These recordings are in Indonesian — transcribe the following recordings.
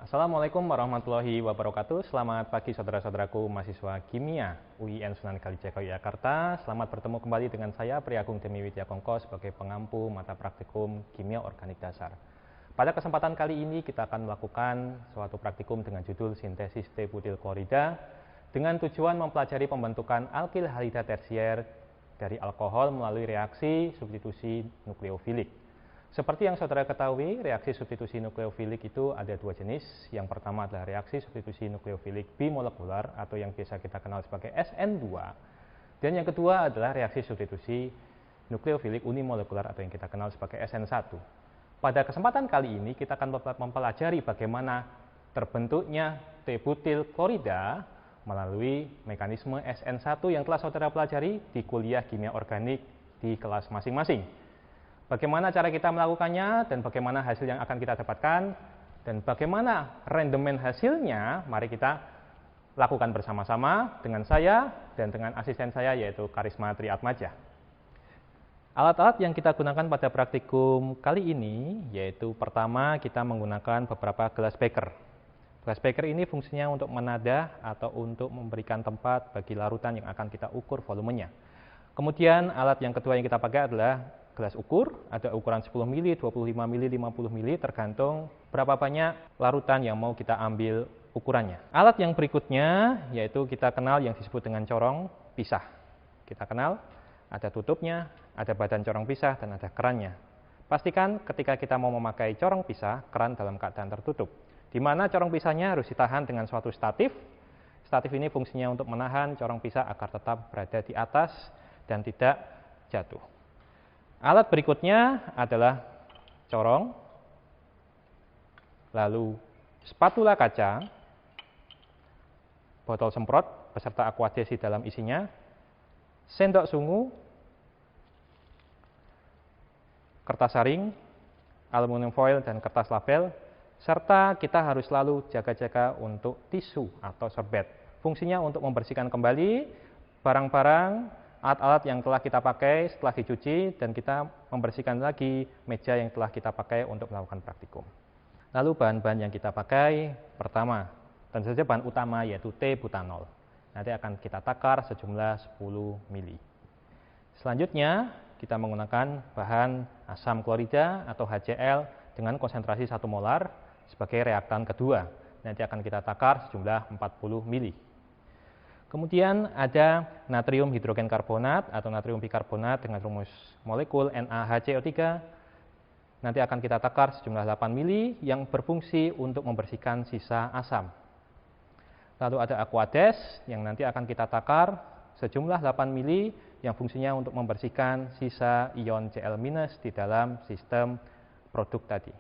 Assalamualaikum warahmatullahi wabarakatuh. Selamat pagi saudara-saudaraku mahasiswa kimia UIN Sunan Kalijaga Yogyakarta. Selamat bertemu kembali dengan saya Priagung Demi Widya Kongko sebagai pengampu mata praktikum kimia organik dasar. Pada kesempatan kali ini kita akan melakukan suatu praktikum dengan judul sintesis T-butil klorida dengan tujuan mempelajari pembentukan alkil halida tersier dari alkohol melalui reaksi substitusi nukleofilik. Seperti yang saudara ketahui, reaksi substitusi nukleofilik itu ada dua jenis. Yang pertama adalah reaksi substitusi nukleofilik bimolekular atau yang biasa kita kenal sebagai SN2. Dan yang kedua adalah reaksi substitusi nukleofilik unimolekular atau yang kita kenal sebagai SN1. Pada kesempatan kali ini kita akan mempelajari bagaimana terbentuknya T-butil klorida melalui mekanisme SN1 yang telah saudara pelajari di kuliah kimia organik di kelas masing-masing. Bagaimana cara kita melakukannya dan bagaimana hasil yang akan kita dapatkan dan bagaimana rendemen hasilnya, mari kita lakukan bersama-sama dengan saya dan dengan asisten saya yaitu Karisma Triatmaja. Alat-alat yang kita gunakan pada praktikum kali ini yaitu pertama kita menggunakan beberapa gelas beker. Gelas beker ini fungsinya untuk menadah atau untuk memberikan tempat bagi larutan yang akan kita ukur volumenya. Kemudian alat yang kedua yang kita pakai adalah gelas ukur, ada ukuran 10 ml, 25 ml, 50 ml, tergantung berapa banyak larutan yang mau kita ambil ukurannya. Alat yang berikutnya yaitu kita kenal yang disebut dengan corong pisah. Kita kenal, ada tutupnya, ada badan corong pisah, dan ada kerannya. Pastikan ketika kita mau memakai corong pisah, keran dalam keadaan tertutup. Di mana corong pisahnya harus ditahan dengan suatu statif. Statif ini fungsinya untuk menahan corong pisah agar tetap berada di atas dan tidak jatuh. Alat berikutnya adalah corong, lalu spatula kaca, botol semprot beserta aquades di dalam isinya, sendok sungu, kertas saring, aluminium foil dan kertas label, serta kita harus selalu jaga-jaga untuk tisu atau serbet. Fungsinya untuk membersihkan kembali barang-barang alat-alat yang telah kita pakai setelah dicuci dan kita membersihkan lagi meja yang telah kita pakai untuk melakukan praktikum. Lalu bahan-bahan yang kita pakai pertama, tentu saja bahan utama yaitu T-butanol. Nanti akan kita takar sejumlah 10 ml. Selanjutnya kita menggunakan bahan asam klorida atau HCl dengan konsentrasi 1 molar sebagai reaktan kedua. Nanti akan kita takar sejumlah 40 ml. Kemudian ada natrium hidrogen karbonat atau natrium bikarbonat dengan rumus molekul NaHCO3. Nanti akan kita takar sejumlah 8 ml yang berfungsi untuk membersihkan sisa asam. Lalu ada aquades yang nanti akan kita takar sejumlah 8 ml yang fungsinya untuk membersihkan sisa ion Cl- di dalam sistem produk tadi.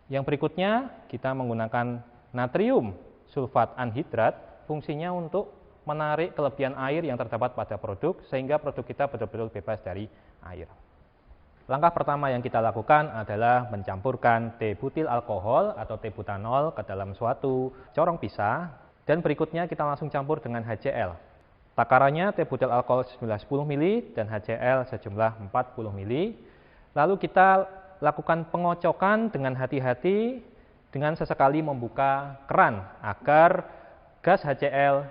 Yang berikutnya kita menggunakan natrium sulfat anhidrat. Fungsinya untuk menarik kelebihan air yang terdapat pada produk sehingga produk kita betul-betul bebas dari air. Langkah pertama yang kita lakukan adalah mencampurkan T-butil alkohol atau T-butanol ke dalam suatu corong pisah dan berikutnya kita langsung campur dengan HCl. Takarannya T-butil alkohol sejumlah 10 ml dan HCl sejumlah 40 ml. Lalu kita lakukan pengocokan dengan hati-hati dengan sesekali membuka keran agar gas HCl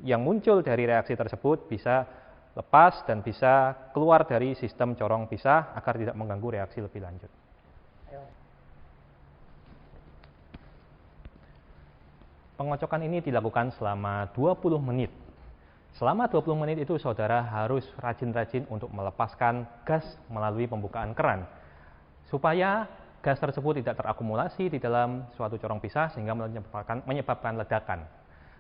yang muncul dari reaksi tersebut bisa lepas dan bisa keluar dari sistem corong pisah agar tidak mengganggu reaksi lebih lanjut. Pengocokan ini dilakukan selama 20 menit. Selama 20 menit itu saudara harus rajin-rajin untuk melepaskan gas melalui pembukaan keran supaya gas tersebut tidak terakumulasi di dalam suatu corong pisah sehingga menyebabkan ledakan.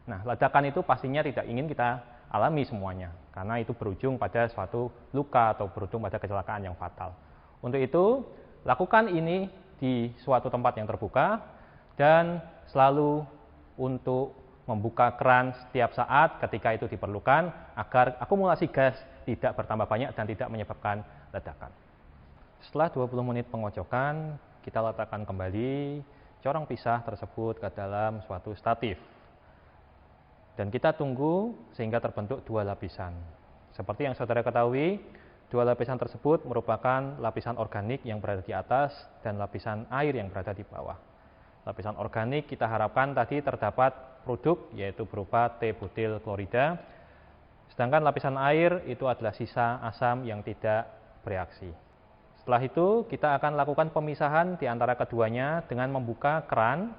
Nah, ledakan itu pastinya tidak ingin kita alami semuanya, karena itu berujung pada suatu luka atau berujung pada kecelakaan yang fatal. Untuk itu, lakukan ini di suatu tempat yang terbuka dan selalu untuk membuka keran setiap saat ketika itu diperlukan agar akumulasi gas tidak bertambah banyak dan tidak menyebabkan ledakan. Setelah 20 menit pengocokan, kita letakkan kembali corong pisah tersebut ke dalam suatu statif. Dan kita tunggu sehingga terbentuk dua lapisan. Seperti yang saudara ketahui, dua lapisan tersebut merupakan lapisan organik yang berada di atas dan lapisan air yang berada di bawah. Lapisan organik kita harapkan tadi terdapat produk yaitu berupa T-butil klorida. Sedangkan lapisan air itu adalah sisa asam yang tidak bereaksi. Setelah itu kita akan lakukan pemisahan di antara keduanya dengan membuka keran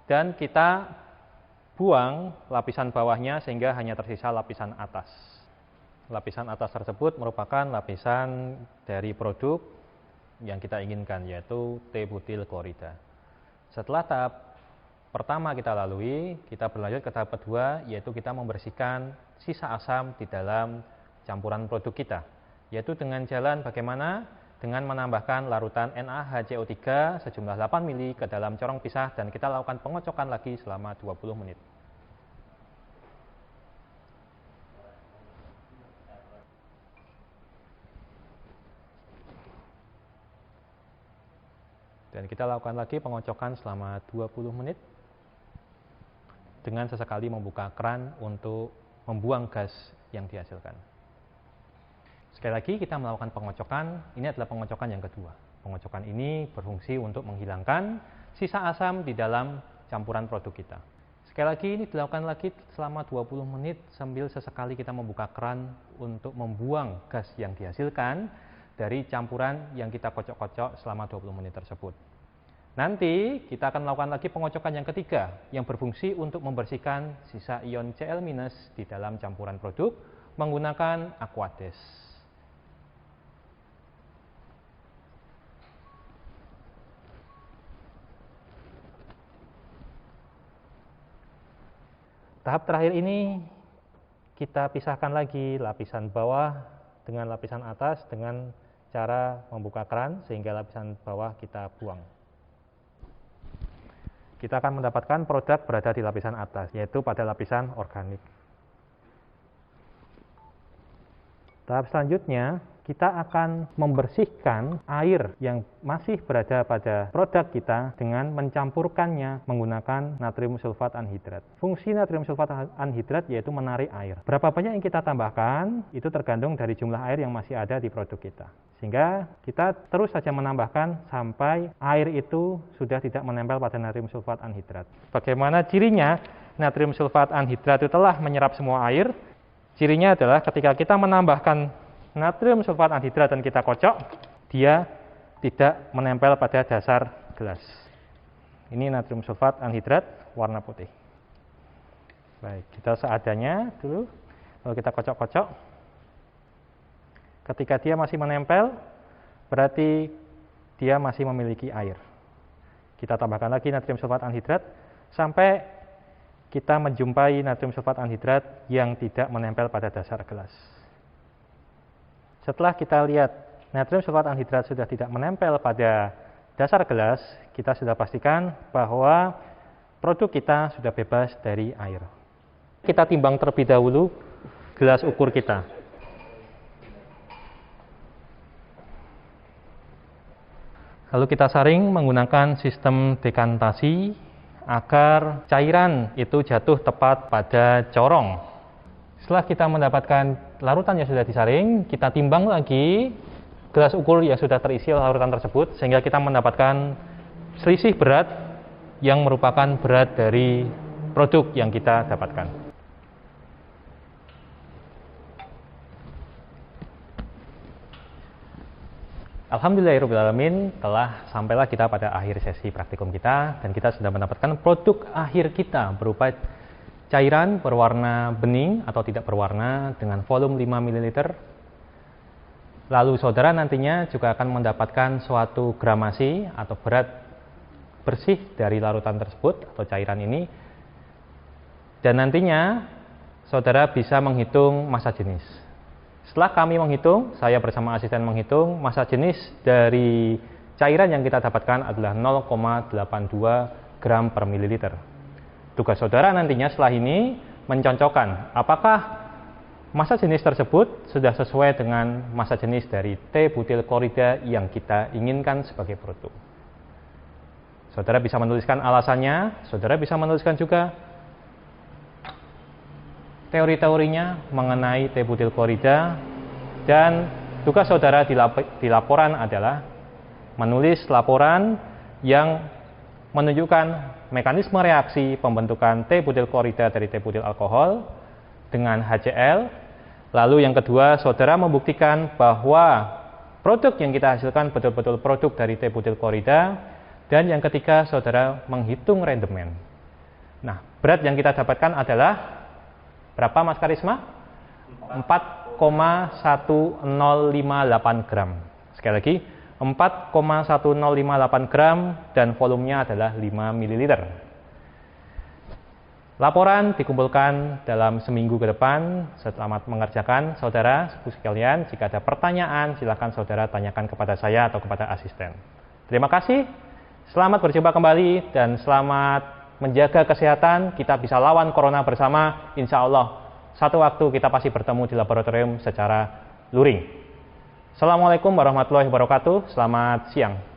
dan kita buang lapisan bawahnya sehingga hanya tersisa lapisan atas. Lapisan atas tersebut merupakan lapisan dari produk yang kita inginkan yaitu T-butil klorida. Setelah tahap pertama kita lalui, kita berlanjut ke tahap kedua yaitu kita membersihkan sisa asam di dalam campuran produk kita, yaitu dengan jalan bagaimana? Dengan menambahkan larutan NaHCO3 sejumlah 8 ml ke dalam corong pisah dan kita lakukan pengocokan lagi selama 20 menit. Dan kita lakukan lagi pengocokan selama 20 menit dengan sesekali membuka keran untuk membuang gas yang dihasilkan. Sekali lagi kita melakukan pengocokan, ini adalah pengocokan yang kedua. Pengocokan ini berfungsi untuk menghilangkan sisa asam di dalam campuran produk kita. Sekali lagi ini dilakukan lagi selama 20 menit sambil sesekali kita membuka keran untuk membuang gas yang dihasilkan dari campuran yang kita kocok-kocok selama 20 menit tersebut. Nanti kita akan melakukan lagi pengocokan yang ketiga yang berfungsi untuk membersihkan sisa ion Cl- di dalam campuran produk menggunakan Aquades. Tahap terakhir ini kita pisahkan lagi lapisan bawah dengan lapisan atas dengan cara membuka keran sehingga lapisan bawah kita buang. Kita akan mendapatkan produk berada di lapisan atas, yaitu pada lapisan organik. Tahap selanjutnya, kita akan membersihkan air yang masih berada pada produk kita dengan mencampurkannya menggunakan natrium sulfat anhidrat. Fungsi natrium sulfat anhidrat yaitu menarik air. Berapa banyak yang kita tambahkan, itu tergantung dari jumlah air yang masih ada di produk kita. Sehingga kita terus saja menambahkan sampai air itu sudah tidak menempel pada natrium sulfat anhidrat. Bagaimana cirinya natrium sulfat anhidrat itu telah menyerap semua air? Cirinya adalah ketika kita menambahkan natrium sulfat anhidrat dan kita kocok, dia tidak menempel pada dasar gelas. Ini natrium sulfat anhidrat warna putih. Baik, kita seadanya dulu, lalu kita kocok-kocok. Ketika dia masih menempel, berarti dia masih memiliki air. Kita tambahkan lagi natrium sulfat anhidrat sampai kita menjumpai natrium sulfat anhidrat yang tidak menempel pada dasar gelas. Setelah kita lihat natrium sulfat anhidrat sudah tidak menempel pada dasar gelas, kita sudah pastikan bahwa produk kita sudah bebas dari air. Kita timbang terlebih dahulu gelas ukur kita. Lalu kita saring menggunakan sistem dekantasi agar cairan itu jatuh tepat pada corong. Setelah kita mendapatkan larutan yang sudah disaring, kita timbang lagi gelas ukur yang sudah terisi larutan tersebut sehingga kita mendapatkan selisih berat yang merupakan berat dari produk yang kita dapatkan. Alhamdulillahirrahmanirrahim, telah sampailah kita pada akhir sesi praktikum kita dan kita sudah mendapatkan produk akhir kita berupa cairan berwarna bening atau tidak berwarna dengan volume 5 ml. Lalu saudara nantinya juga akan mendapatkan suatu gramasi atau berat bersih dari larutan tersebut atau cairan ini. Dan nantinya saudara bisa menghitung massa jenis. Setelah kami menghitung, saya bersama asisten menghitung, massa jenis dari cairan yang kita dapatkan adalah 0,82 gram per mililiter. Tugas saudara nantinya setelah ini mencocokkan apakah massa jenis tersebut sudah sesuai dengan massa jenis dari T-butil klorida yang kita inginkan sebagai produk. Saudara bisa menuliskan alasannya, saudara bisa menuliskan juga teori-teorinya mengenai T-butil klorida, dan tugas saudara di laporan adalah menulis laporan yang menunjukkan mekanisme reaksi pembentukan T-butil klorida dari T-butil alkohol dengan HCl. Lalu yang kedua, saudara membuktikan bahwa produk yang kita hasilkan betul-betul produk dari T-butil klorida. Dan yang ketiga, saudara menghitung rendemen. Nah, berat yang kita dapatkan adalah berapa, Mas Karisma? 4,1058 gram. Sekali lagi, 4,1058 gram dan volumenya adalah 5 ml. Laporan dikumpulkan dalam seminggu ke depan. Selamat mengerjakan, saudara sekalian. Jika ada pertanyaan, silakan saudara tanyakan kepada saya atau kepada asisten. Terima kasih. Selamat berjumpa kembali dan selamat menjaga kesehatan. Kita bisa lawan corona bersama. Insya Allah, satu waktu kita pasti bertemu di laboratorium secara luring. Assalamualaikum warahmatullahi wabarakatuh. Selamat siang.